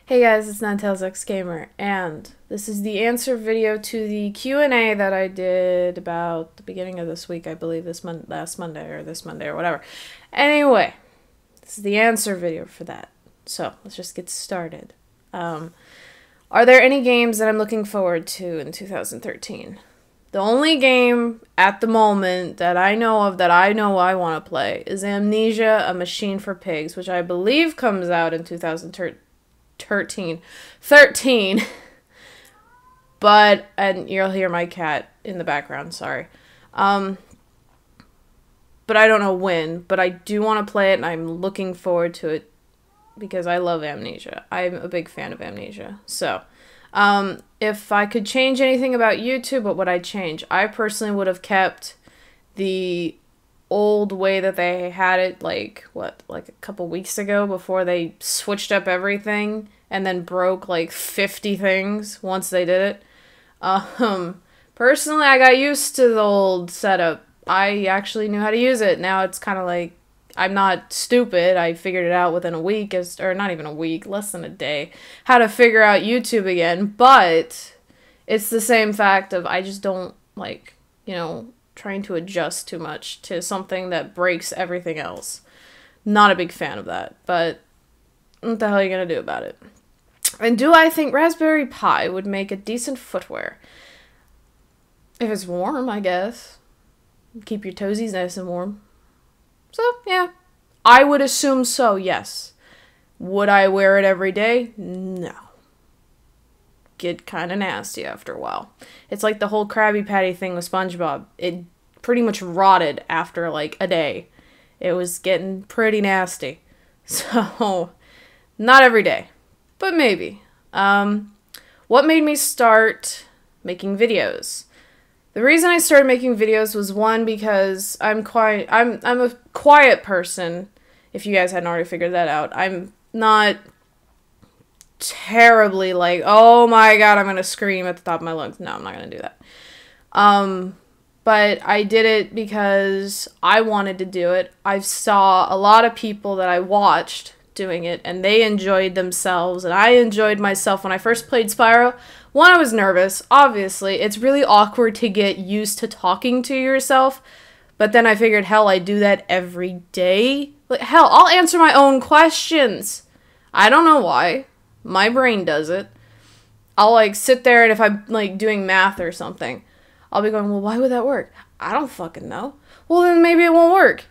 Hey guys, it's Ninetales X Gamer, and this is the answer video to the Q&A that I did about the beginning of this week, I believe last Monday or whatever. Anyway, this is the answer video for that. So, let's just get started. Are there any games that I'm looking forward to in 2013? The only game at the moment that I know of that I know I want to play is Amnesia, A Machine for Pigs, which I believe comes out in 2013. But, and you'll hear my cat in the background, sorry. But I don't know when, but I do want to play it and I'm looking forward to it because I love Amnesia. I'm a big fan of Amnesia. So, if I could change anything about YouTube, what would I change? I personally would have kept the old way that they had it, like a couple weeks ago before they switched up everything and then broke like 50 things once they did it. Personally, I got used to the old setup. I actually knew how to use it. Now it's kind of like, I'm not stupid. I figured it out within a week, or not even a week, less than a day, how to figure out YouTube again. But it's the same fact of I just don't like, trying to adjust too much to something that breaks everything else. Not a big fan of that, but what the hell are you gonna do about it? And do I think Raspberry Pi would make a decent footwear? If it's warm, I guess. Keep your toesies nice and warm. So, yeah. I would assume so, yes. Would I wear it every day? No. Get kind of nasty after a while. It's like the whole Krabby Patty thing with SpongeBob. It pretty much rotted after like a day. It was getting pretty nasty. So, not every day, but maybe. What made me start making videos? The reason I started making videos was one, because I'm a quiet person, if you guys hadn't already figured that out. I'm not terribly like, oh my god, I'm gonna scream at the top of my lungs. No, I'm not gonna do that. But I did it because I wanted to do it. I saw a lot of people that I watched doing it, and they enjoyed themselves, and I enjoyed myself. When I first played Spyro, one, I was nervous. Obviously, it's really awkward to get used to talking to yourself, but then I figured, hell, I do that every day. Like, hell, I'll answer my own questions. I don't know why. My brain does it. I'll, like, sit there, and if I'm, like, doing math or something, I'll be going, well, why would that work? I don't fucking know. Well, then maybe it won't work.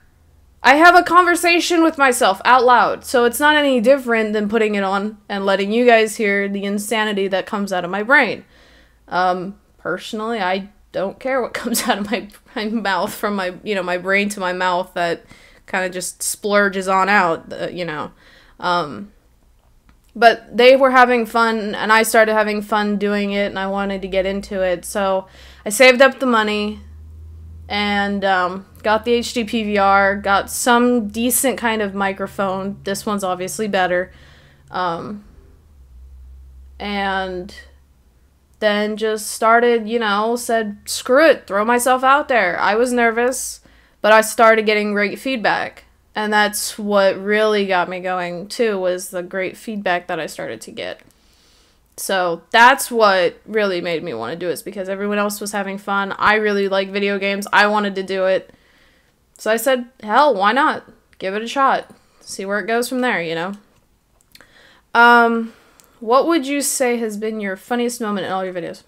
I have a conversation with myself out loud, so it's not any different than putting it on and letting you guys hear the insanity that comes out of my brain. Personally, I don't care what comes out of my mouth, from my, my brain to my mouth, that kind of just splurges on out, But they were having fun, and I started having fun doing it, and I wanted to get into it, so I saved up the money, and got the HD PVR, got some decent kind of microphone. This one's obviously better. And then just started, said, screw it, throw myself out there. I was nervous, but I started getting great feedback. And that's what really got me going, too, was the great feedback that I started to get. So that's what really made me want to do it, is because everyone else was having fun. I really like video games. I wanted to do it. So I said, hell, why not? Give it a shot. See where it goes from there, What would you say has been your funniest moment in all your videos?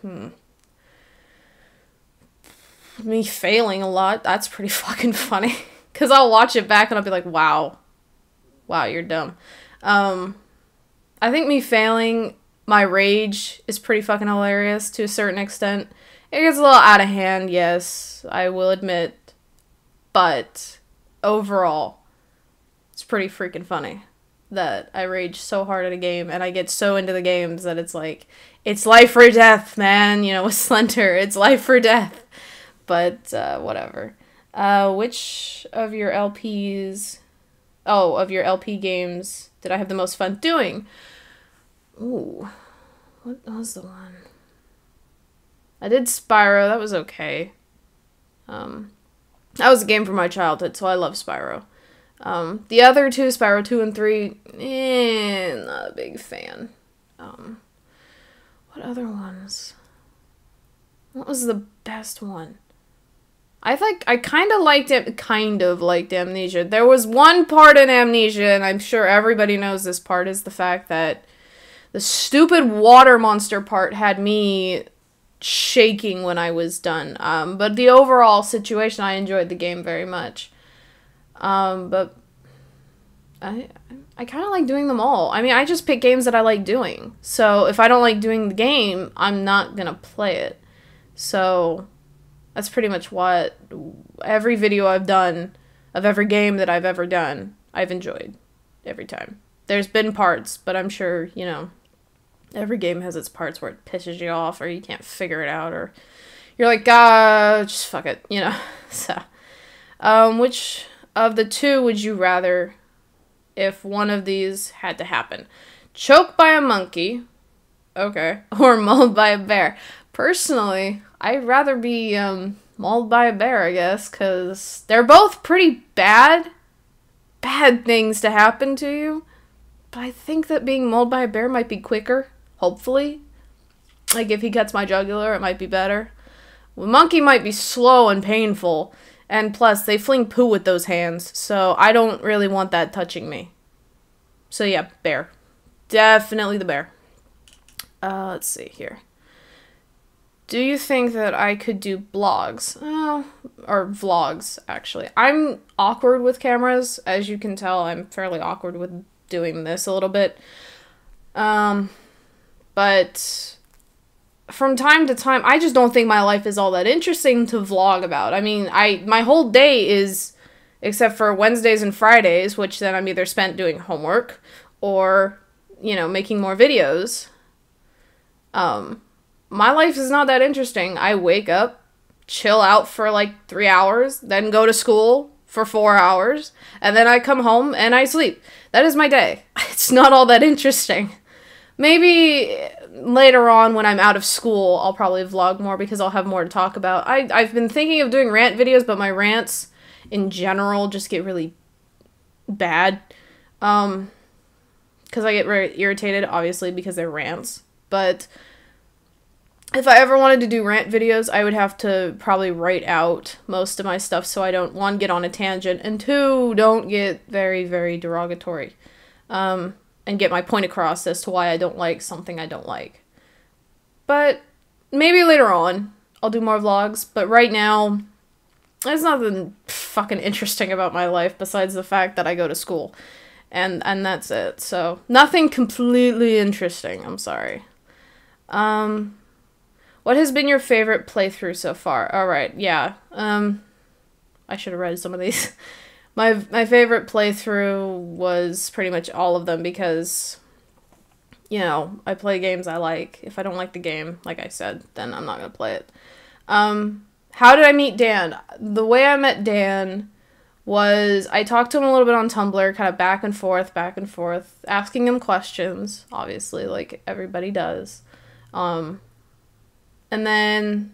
Me failing a lot. That's pretty fucking funny. Because I'll watch it back and I'll be like, wow. Wow, you're dumb. I think me failing, my rage is pretty fucking hilarious to a certain extent. It gets a little out of hand, yes, I will admit. But overall, it's pretty freaking funny that I rage so hard at a game, and I get so into the games that it's like, it's life or death, man. With Slender, it's life or death. But, whatever. Which of your LPs... Oh, of your LP games did I have the most fun doing? Ooh. What was the one? I did Spyro. That was okay. That was a game from my childhood, so I love Spyro. The other two, Spyro 2 and 3, not a big fan. What other ones? What was the best one? I kind of liked Amnesia. There was one part in Amnesia, and I'm sure everybody knows this part, is the fact that the stupid water monster part had me shaking when I was done. But the overall situation, I enjoyed the game very much. But I kind of like doing them all. I mean, I just pick games that I like doing. So if I don't like doing the game, I'm not gonna play it. So that's pretty much what every video I've done of every game that I've ever done, I've enjoyed every time. There's been parts, but I'm sure, you know, every game has its parts where it pisses you off or you can't figure it out or you're like, just fuck it, you know. So, which of the two would you rather if one of these had to happen? Choked by a monkey, okay, or mauled by a bear? Personally, I'd rather be mauled by a bear, I guess, because they're both pretty bad things to happen to you. But I think that being mauled by a bear might be quicker, hopefully. Like, if he cuts my jugular, it might be better. A monkey might be slow and painful, and plus, they fling poo with those hands, so I don't really want that touching me. So yeah, bear. Definitely the bear. Let's see here. Do you think that I could do blogs? Or vlogs, actually. I'm awkward with cameras. As you can tell, I'm fairly awkward with doing this a little bit. But from time to time, I just don't think my life is all that interesting to vlog about. I mean, my whole day is, except for Wednesdays and Fridays, which then I'm either spent doing homework or, you know, making more videos. My life is not that interesting. I wake up, chill out for like 3 hours, then go to school for 4 hours, and then I come home and I sleep. That is my day. It's not all that interesting. Maybe later on when I'm out of school, I'll probably vlog more because I'll have more to talk about. I've been thinking of doing rant videos, but my rants in general just get really bad. Because I get very irritated, obviously, because they're rants. But if I ever wanted to do rant videos, I would have to probably write out most of my stuff so I don't, one, get on a tangent, and two, don't get very, very derogatory. And get my point across as to why I don't like something I don't like. But maybe later on, I'll do more vlogs, but right now, there's nothing fucking interesting about my life besides the fact that I go to school. And that's it. So, nothing completely interesting, I'm sorry. What has been your favorite playthrough so far? Alright, yeah. I should have read some of these. My favorite playthrough was pretty much all of them because, you know, I play games I like. If I don't like the game, like I said, then I'm not going to play it. How did I meet Dan? The way I met Dan was I talked to him a little bit on Tumblr, kind of back and forth, asking him questions, obviously, like everybody does. And then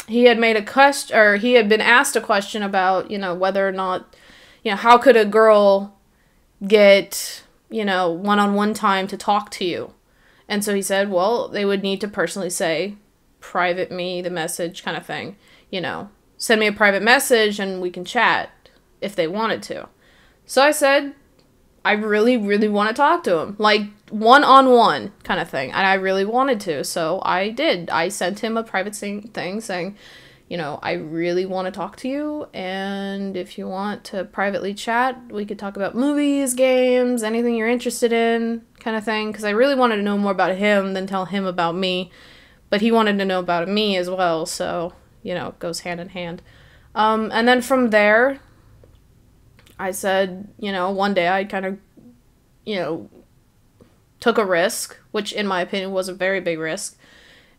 he had made a question, or he had been asked a question about, you know, whether or not, you know, how could a girl get, you know, one-on-one time to talk to you? And so he said, well, they would need to personally say, private me the message kind of thing, you know, send me a private message and we can chat if they wanted to. So I said, I really, really want to talk to him, like one-on-one kind of thing, and I really wanted to, so I did. I sent him a private thing saying, you know, I really want to talk to you, and if you want to privately chat, we could talk about movies, games, anything you're interested in, kind of thing, because I really wanted to know more about him than tell him about me, but he wanted to know about me as well, so, you know, it goes hand in hand. And then from there, I said, you know, one day I kind of, you know, took a risk, which in my opinion was a very big risk,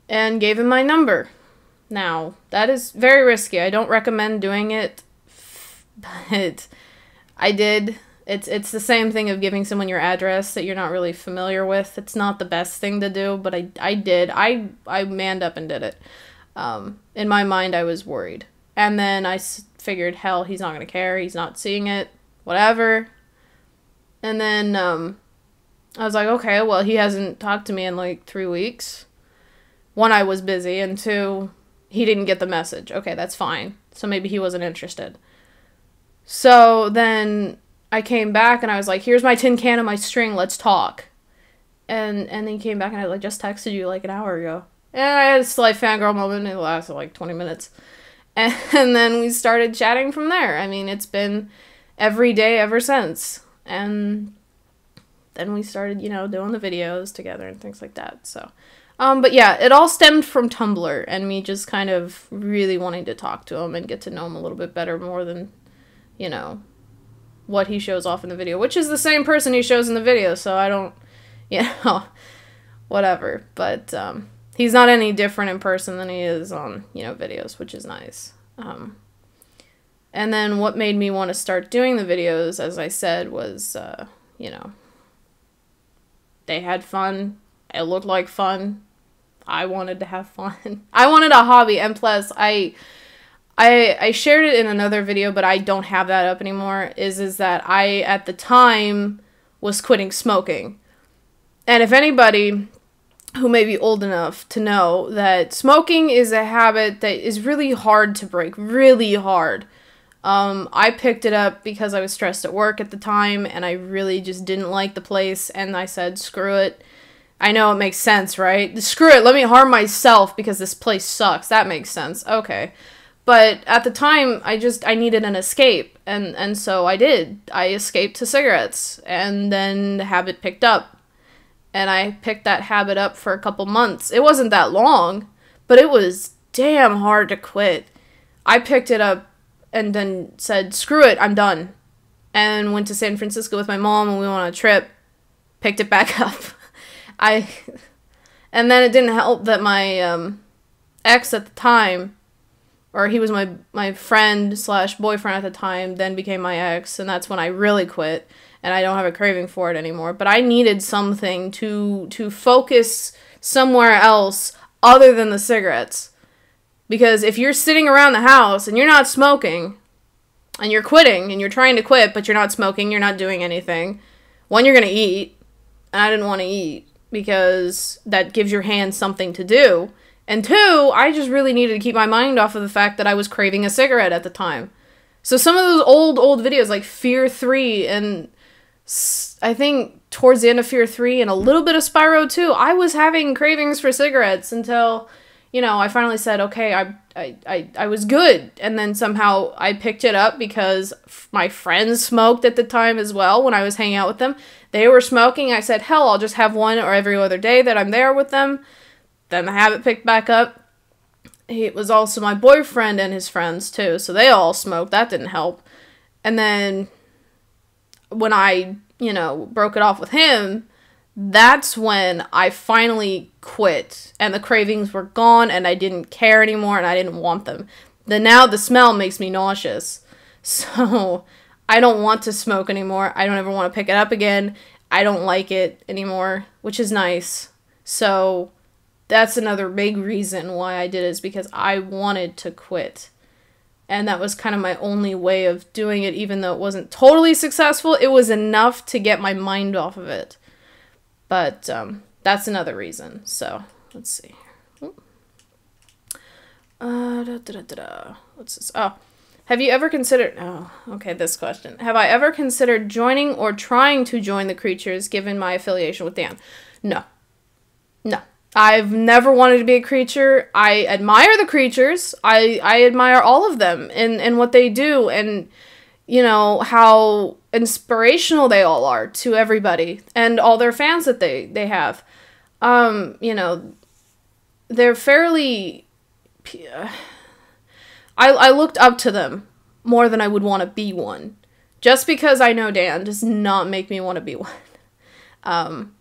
and gave him my number. Now, that is very risky. I don't recommend doing it, but I did. It's the same thing of giving someone your address that you're not really familiar with. It's not the best thing to do, but I did. I manned up and did it. In my mind, I was worried. And then I figured, hell, he's not going to care. He's not seeing it. Whatever. And then, I was like, okay, well, he hasn't talked to me in like 3 weeks. One, I was busy, and two, he didn't get the message. Okay, that's fine. So maybe he wasn't interested. So then I came back and I was like, here's my tin can and my string, let's talk. And then he came back and I like just texted you like an hour ago. And I had a slight fangirl moment, and it lasted like 20 minutes. And then we started chatting from there. I mean, it's been every day ever since. And then we started, you know, doing the videos together and things like that. So, but yeah, it all stemmed from Tumblr and me just kind of really wanting to talk to him and get to know him a little bit better, more than, you know, what he shows off in the video, which is the same person he shows in the video. So I don't, you know, whatever. But, he's not any different in person than he is on, you know, videos, which is nice. And then what made me want to start doing the videos, as I said, was, you know, they had fun. It looked like fun. I wanted to have fun. I wanted a hobby, and plus, I shared it in another video, but I don't have that up anymore, is that I, at the time, was quitting smoking. And if anybody who may be old enough to know that smoking is a habit that is really hard to break, really hard. I picked it up because I was stressed at work at the time, and I really just didn't like the place, and I said, screw it. I know it makes sense, right? Screw it, let me harm myself because this place sucks. That makes sense. Okay. But at the time, I needed an escape, and so I did. I escaped to cigarettes, and then the habit picked up. And I picked that habit up for a couple months. It wasn't that long, but it was damn hard to quit. I picked it up and then said, screw it, I'm done. And went to San Francisco with my mom, and we went on a trip. Picked it back up. And then it didn't help that my ex at the time, or he was my friend / boyfriend at the time, then became my ex, and that's when I really quit. And I don't have a craving for it anymore. But I needed something to focus somewhere else other than the cigarettes. Because if you're sitting around the house and you're not smoking, and you're quitting, and you're trying to quit, but you're not smoking, you're not doing anything, one, you're going to eat. And I didn't want to eat because that gives your hands something to do. And two, I just really needed to keep my mind off of the fact that I was craving a cigarette at the time. So some of those old videos, like Fear 3 and I think towards the end of Fear 3 and a little bit of Spyro 2, I was having cravings for cigarettes until, you know, I finally said, okay, I was good. And then somehow I picked it up because my friends smoked at the time as well when I was hanging out with them. They were smoking. I said, hell, I'll just have one or every other day that I'm there with them. Then the habit picked back up. It was also my boyfriend and his friends too, so they all smoked. That didn't help. And then when I, you know, broke it off with him, that's when I finally quit. And the cravings were gone, and I didn't care anymore, and I didn't want them. Then now the smell makes me nauseous. So I don't want to smoke anymore. I don't ever want to pick it up again. I don't like it anymore, which is nice. So that's another big reason why I did it, is because I wanted to quit. And that was kind of my only way of doing it, even though it wasn't totally successful. It was enough to get my mind off of it. But that's another reason. So, let's see. What's this? Oh, have you ever considered... Oh, okay, this question. Have I ever considered joining or trying to join the Creatures, given my affiliation with Dan? No. No. I've never wanted to be a creature. I admire the Creatures. I admire all of them and what they do, and, you know, how inspirational they all are to everybody and all their fans that they have. You know, they're fairly... I looked up to them more than I would want to be one. Just because I know Dan does not make me want to be one.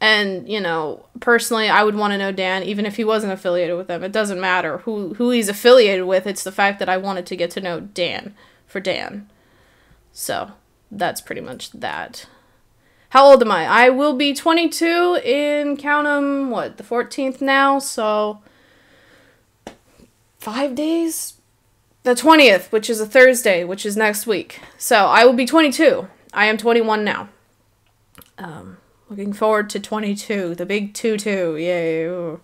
And, you know, personally, I would want to know Dan, even if he wasn't affiliated with them. It doesn't matter who he's affiliated with. It's the fact that I wanted to get to know Dan for Dan. So, that's pretty much that. How old am I? I will be 22 in, count 'em, what, the 14th now? So, 5 days? The 20th, which is a Thursday, which is next week. So, I will be 22. I am 21 now. Looking forward to 22, the big 2-2. Yay. Ooh.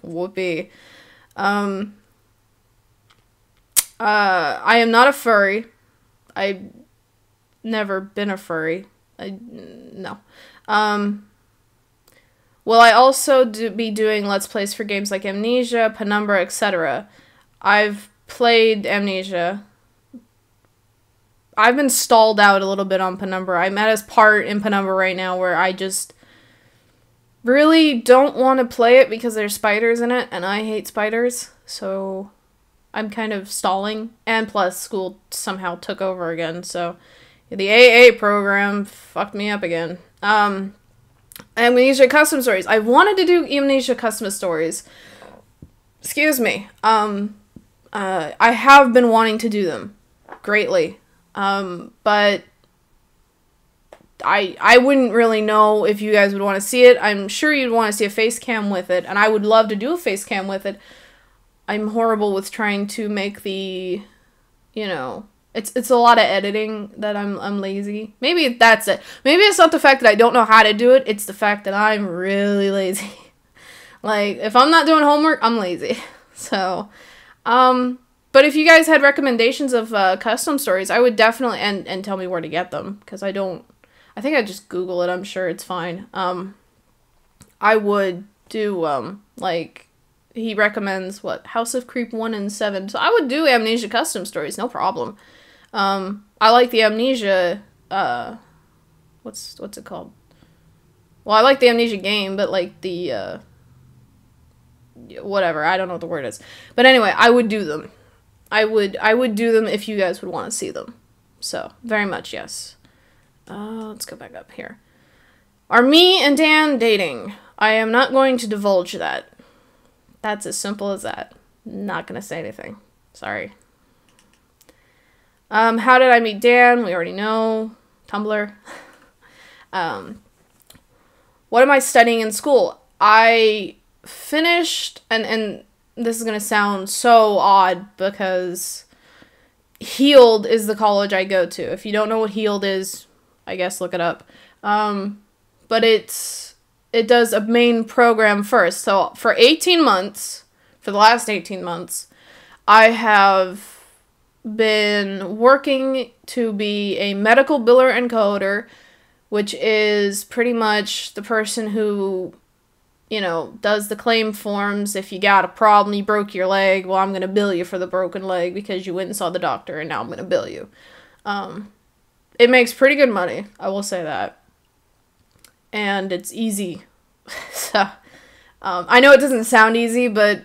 Whoopee. I am not a furry. I've never been a furry. No. Will I also be doing Let's Plays for games like Amnesia, Penumbra, etc.? I've played Amnesia. I've been stalled out a little bit on Penumbra. I'm at a part in Penumbra right now where I just really don't want to play it because there's spiders in it, and I hate spiders, so I'm kind of stalling. And plus, school somehow took over again, so the AA program fucked me up again. Amnesia Custom Stories. I wanted to do Amnesia Custom Stories. Excuse me. I have been wanting to do them greatly. But I wouldn't really know if you guys would want to see it. I'm sure you'd want to see a face cam with it, and I would love to do a face cam with it. I'm horrible with trying to make the, you know, it's a lot of editing that I'm lazy. Maybe that's it. Maybe it's not the fact that I don't know how to do it, it's the fact that I'm really lazy. Like, if I'm not doing homework, I'm lazy. So, but if you guys had recommendations of custom stories, I would definitely, and tell me where to get them, because I think I just Google it, I'm sure it's fine. I would do, like, he recommends, what, House of Creep 1 and 7, so I would do Amnesia custom stories, no problem. I like the Amnesia, what's it called? Well, I like the Amnesia game, but, like, the, whatever, I don't know what the word is. But anyway, I would do them. I would do them if you guys would want to see them. So, very much, yes. Let's go back up here. Are me and Dan dating? I am not going to divulge that. That's as simple as that. Not gonna say anything. Sorry. How did I meet Dan? We already know. Tumblr. What am I studying in school? I finished, and this is gonna sound so odd because Healed is the college I go to. If you don't know what Healed is, I guess look it up. But it does a main program first. So for 18 months, for the last 18 months, I have been working to be a medical biller and coder, which is pretty much the person who, you know, does the claim forms. If you got a problem, you broke your leg, well, I'm going to bill you for the broken leg because you went and saw the doctor, and now I'm going to bill you. It makes pretty good money, I will say that. And it's easy. So, I know it doesn't sound easy, but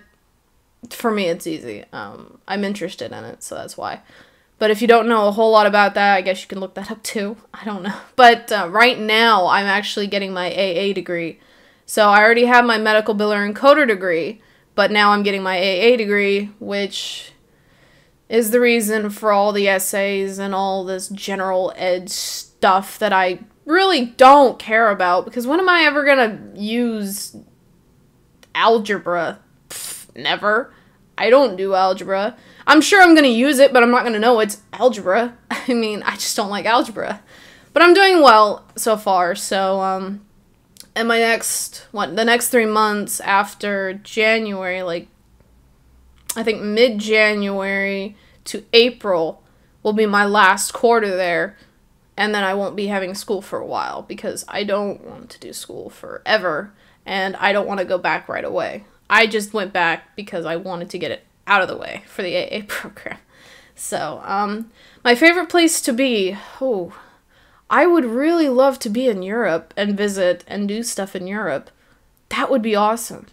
for me it's easy. I'm interested in it, so that's why. But if you don't know a whole lot about that, I guess you can look that up too. I don't know. But right now, I'm actually getting my AA degree. So I already have my medical biller and coder degree, but now I'm getting my AA degree, which is the reason for all the essays and all this general ed stuff that I really don't care about, because when am I ever gonna use algebra? Pfft, never. I don't do algebra. I'm sure I'm gonna use it, but I'm not gonna know it's algebra. I mean, I just don't like algebra. But I'm doing well so far, so, and my the next 3 months after January, like, I think mid-January to April will be my last quarter there, and then I won't be having school for a while, because I don't want to do school forever, and I don't want to go back right away. I just went back because I wanted to get it out of the way for the AA program. So, my favorite place to be, I would really love to be in Europe and visit and do stuff in Europe. That would be awesome.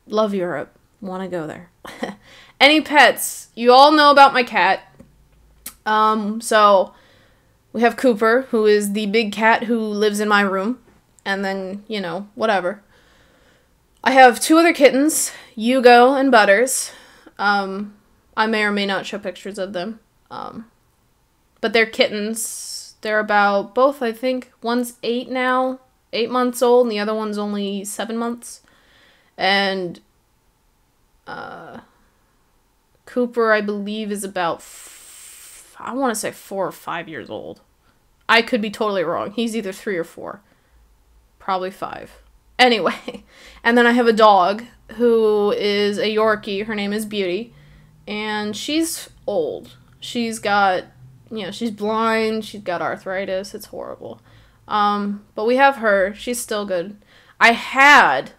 Love Europe. Want to go there. Any pets? You all know about my cat. So we have Cooper, who is the big cat who lives in my room. And then, you know, whatever. I have 2 other kittens, Hugo and Butters. I may or may not show pictures of them. But they're kittens. They're about, both, I think, one's 8 now, 8 months old, and the other one's only 7 months. And Cooper, I believe, is about, I want to say 4 or 5 years old. I could be totally wrong. He's either 3 or 4. Probably 5. Anyway, and then I have a dog who is a Yorkie. Her name is Beauty, and she's old. She's got, she's blind. She's got arthritis. It's horrible. But we have her. She's still good. I had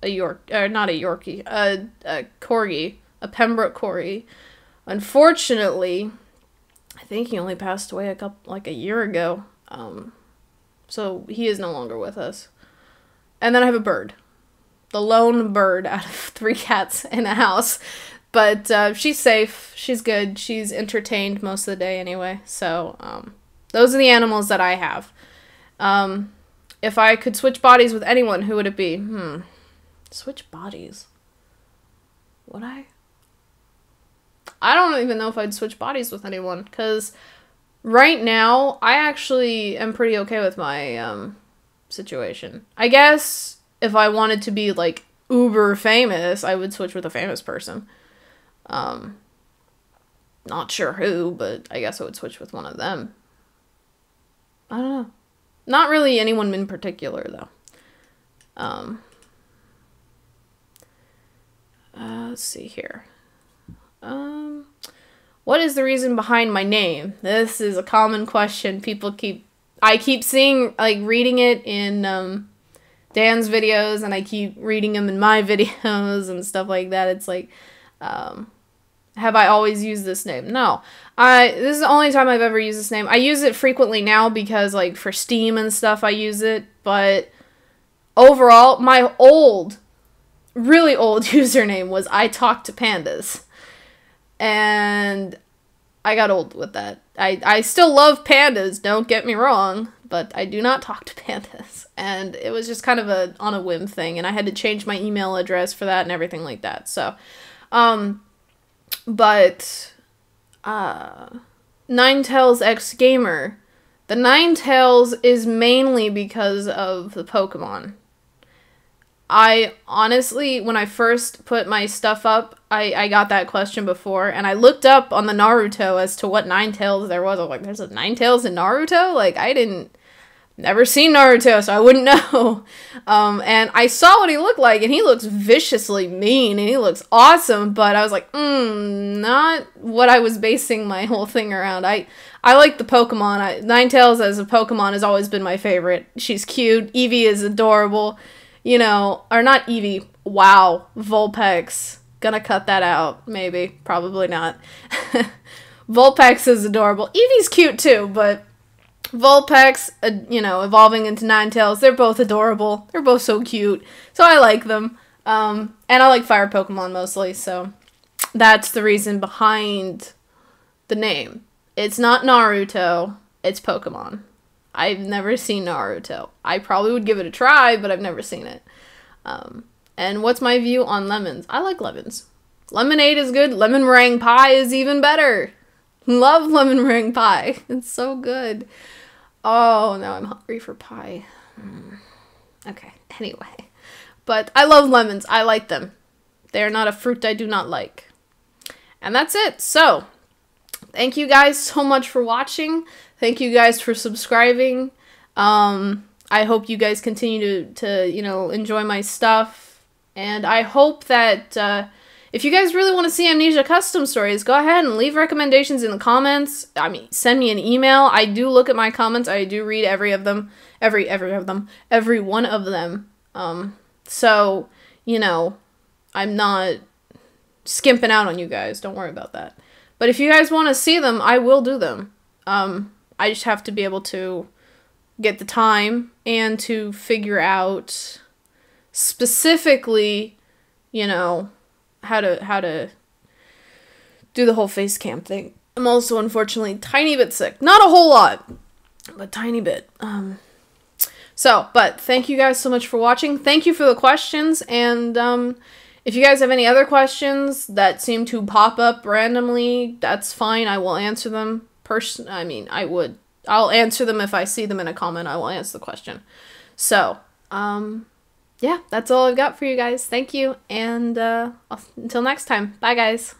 not a Yorkie, a Corgi, a Pembroke Corgi. Unfortunately, I think he only passed away a year ago. So he is no longer with us. And then I have a bird. The lone bird out of 3 cats in a house. But she's safe. She's good. She's entertained most of the day anyway. So those are the animals that I have. If I could switch bodies with anyone, who would it be? Switch bodies. Would I? I don't even know if I'd switch bodies with anyone. Because right now, I actually am pretty okay with my situation. I guess if I wanted to be, like, uber famous, I would switch with a famous person. Not sure who, but I guess I would switch with one of them. I don't know. Not really anyone in particular, though. Let's see here. What is the reason behind my name? This is a common question. I keep seeing, like, reading it in, Dan's videos, and I keep reading them in my videos and stuff like that. It's like, have I always used this name? No. This is the only time I've ever used this name. I use it frequently now because, like, for Steam and stuff, I use it. But overall, my really old username was I Talk to Pandas. And I got old with that. I still love pandas, don't get me wrong, but I do not talk to pandas. And it was just kind of on a whim thing, and I had to change my email address for that and everything like that. So, but Ninetales X Gamer. The Ninetales is mainly because of the Pokemon. I honestly, when I first put my stuff up, I got that question before, and I looked up on the Naruto as to what Ninetales there was. I was like, there's a Ninetales in Naruto? Like, never seen Naruto, so I wouldn't know. And I saw what he looked like, and he looks viciously mean, and he looks awesome, but I was like, not what I was basing my whole thing around. I like the Pokemon. Ninetales as a Pokemon has always been my favorite. She's cute. Eevee is adorable. Or not Eevee. Wow. Vulpix. Gonna cut that out. Maybe. Probably not. Vulpix is adorable. Eevee's cute too, but Vulpix, evolving into Ninetales, they're both adorable. They're both so cute. So I like them. And I like fire Pokemon mostly, so that's the reason behind the name. It's not Naruto. It's Pokemon. I've never seen Naruto. I probably would give it a try, but I've never seen it. And what's my view on lemons? I like lemons. Lemonade is good. Lemon meringue pie is even better. Love lemon meringue pie. It's so good. Oh, now I'm hungry for pie. Okay, anyway. But I love lemons. I like them. They're not a fruit I do not like. And that's it. So, thank you guys so much for watching. Thank you guys for subscribing. I hope you guys continue to enjoy my stuff. And I hope that if you guys really want to see Amnesia custom stories, go ahead and leave recommendations in the comments. I mean, send me an email. I do look at my comments. I do read every one of them. So, I'm not skimping out on you guys. Don't worry about that. But if you guys want to see them, I will do them. I just have to be able to get the time and to figure out specifically, how to do the whole face cam thing. I'm also, unfortunately, tiny bit sick. Not a whole lot, but tiny bit. But thank you guys so much for watching. Thank you for the questions, and if you guys have any other questions that seem to pop up randomly, that's fine. I will answer them. I'll answer them if I see them in a comment. I will answer the question. So, yeah, that's all I've got for you guys. Thank you, and until next time. Bye, guys.